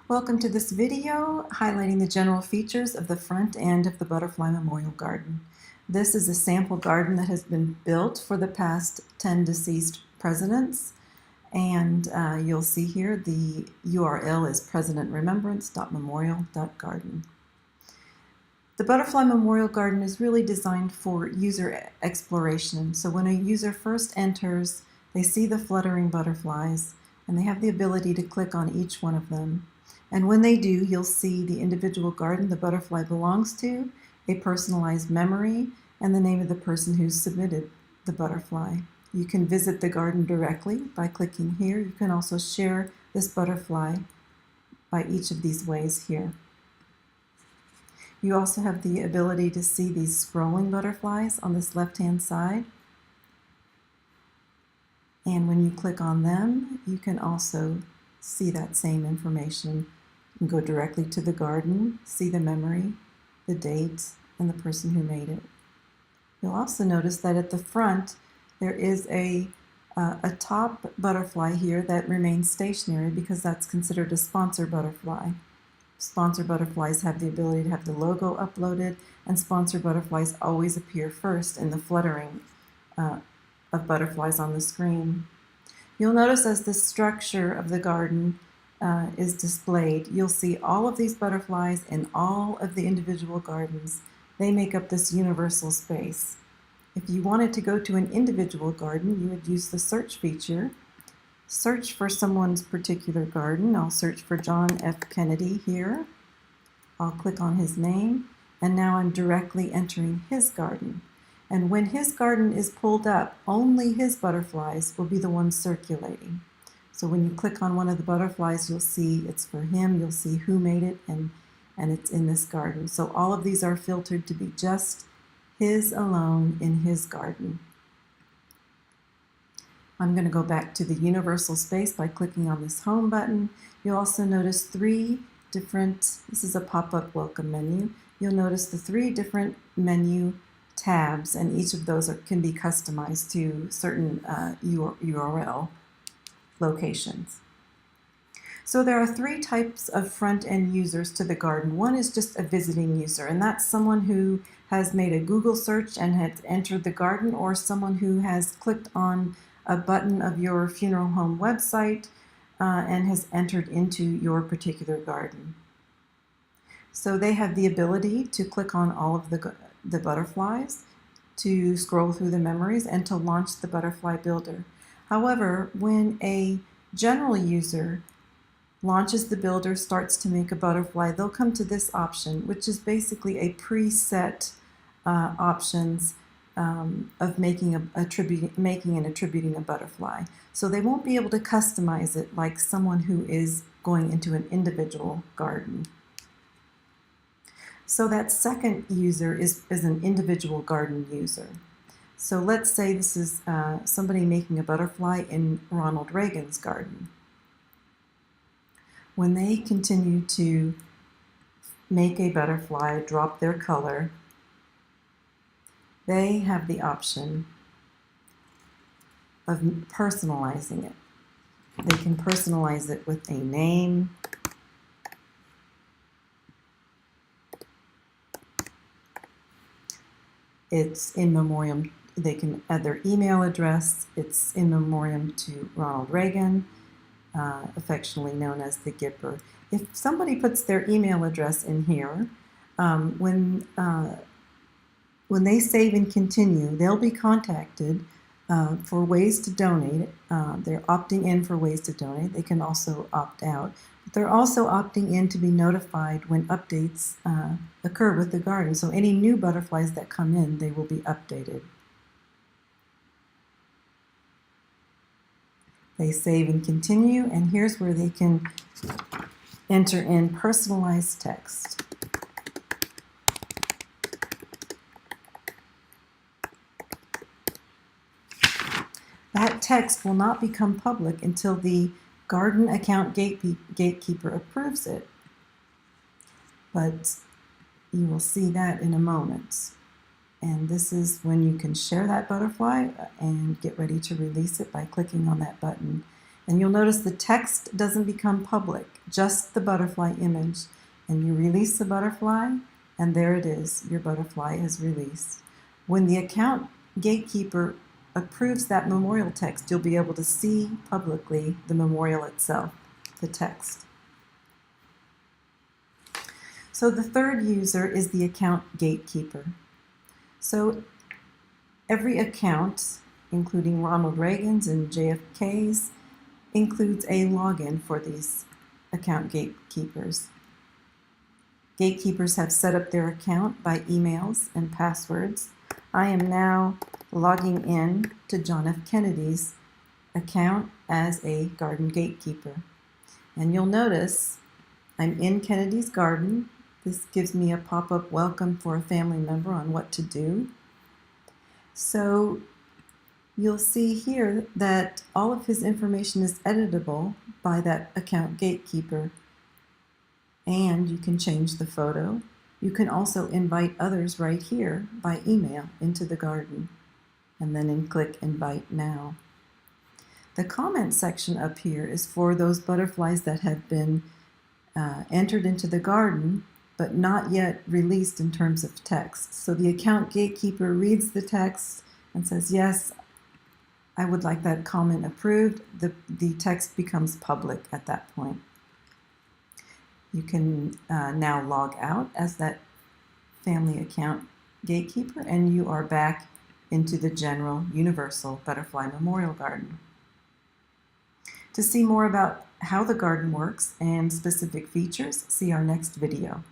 Welcome to this video highlighting the general features of the front end of the Butterfly Memorial Garden. This is a sample garden that has been built for the past 10 deceased presidents, and you'll see here the URL is presidentremembrance.memorial.garden. The Butterfly Memorial Garden is really designed for user exploration. So when a user first enters, they see the fluttering butterflies and they have the ability to click on each one of them. And when they do, you'll see the individual garden the butterfly belongs to, a personalized memory, and the name of the person who submitted the butterfly. You can visit the garden directly by clicking here. You can also share this butterfly by each of these ways here. You also have the ability to see these scrolling butterflies on this left-hand side. And when you click on them, you can also see that same information. You can go directly to the garden, see the memory, the date, and the person who made it. You'll also notice that at the front, there is a top butterfly here that remains stationary because that's considered a sponsor butterfly. Sponsor butterflies have the ability to have the logo uploaded, and sponsor butterflies always appear first in the fluttering of butterflies on the screen. You'll notice as the structure of the garden is displayed, you'll see all of these butterflies in all of the individual gardens. They make up this universal space. If you wanted to go to an individual garden, you would use the search feature. Search for someone's particular garden. I'll search for John F. Kennedy here. I'll click on his name, and now I'm directly entering his garden. And when his garden is pulled up, only his butterflies will be the ones circulating. So when you click on one of the butterflies, you'll see it's for him, you'll see who made it, and it's in this garden. So all of these are filtered to be just his alone in his garden. I'm going to go back to the universal space by clicking on this home button. You'll also notice this is a pop-up welcome menu. You'll notice the 3 different menu tabs, and each of those can be customized to certain URL locations. So there are 3 types of front-end users to the garden. One is just a visiting user, and that's someone who has made a Google search and has entered the garden, or someone who has clicked on a button of your funeral home website and has entered into your particular garden. So they have the ability to click on all of the butterflies, to scroll through the memories, and to launch the butterfly builder. However, when a general user launches the builder, starts to make a butterfly, they'll come to this option, which is basically a preset options of making and attributing a butterfly. So they won't be able to customize it like someone who is going into an individual garden. So that second user is an individual garden user. So let's say this is somebody making a butterfly in Ronald Reagan's garden. When they continue to make a butterfly, drop their color, they have the option of personalizing it. They can personalize it with a name, it's in memoriam. They can add their email address. It's in memoriam to Ronald Reagan, affectionately known as the Gipper. If somebody puts their email address in here, when they save and continue, they'll be contacted for ways to donate. They're opting in for ways to donate. They can also opt out. But they're also opting in to be notified when updates occur with the garden. So any new butterflies that come in, they will be updated. They save and continue, and here's where they can enter in personalized text. That text will not become public until the garden account gatekeeper approves it, but you will see that in a moment. And this is when you can share that butterfly and get ready to release it by clicking on that button. And you'll notice the text doesn't become public, just the butterfly image. And you release the butterfly, and there it is. Your butterfly is released. When the account gatekeeper approves that memorial text, you'll be able to see publicly the memorial itself, the text. So the third user is the account gatekeeper. So every account, including Ronald Reagan's and JFK's, includes a login for these account gatekeepers. Gatekeepers have set up their account by emails and passwords. I am now logging in to John F. Kennedy's account as a garden gatekeeper. And you'll notice I'm in Kennedy's garden. This gives me a pop-up welcome for a family member on what to do. So you'll see here that all of his information is editable by that account gatekeeper. And you can change the photo. You can also invite others right here by email into the garden, and then click Invite Now. The comment section up here is for those butterflies that have been entered into the garden, but not yet released in terms of text. So the account gatekeeper reads the text and says, yes, I would like that comment approved. The text becomes public at that point. You can now log out as that family account gatekeeper, and you are back into the general universal butterfly memorial garden. To see more about how the garden works and specific features, see our next video.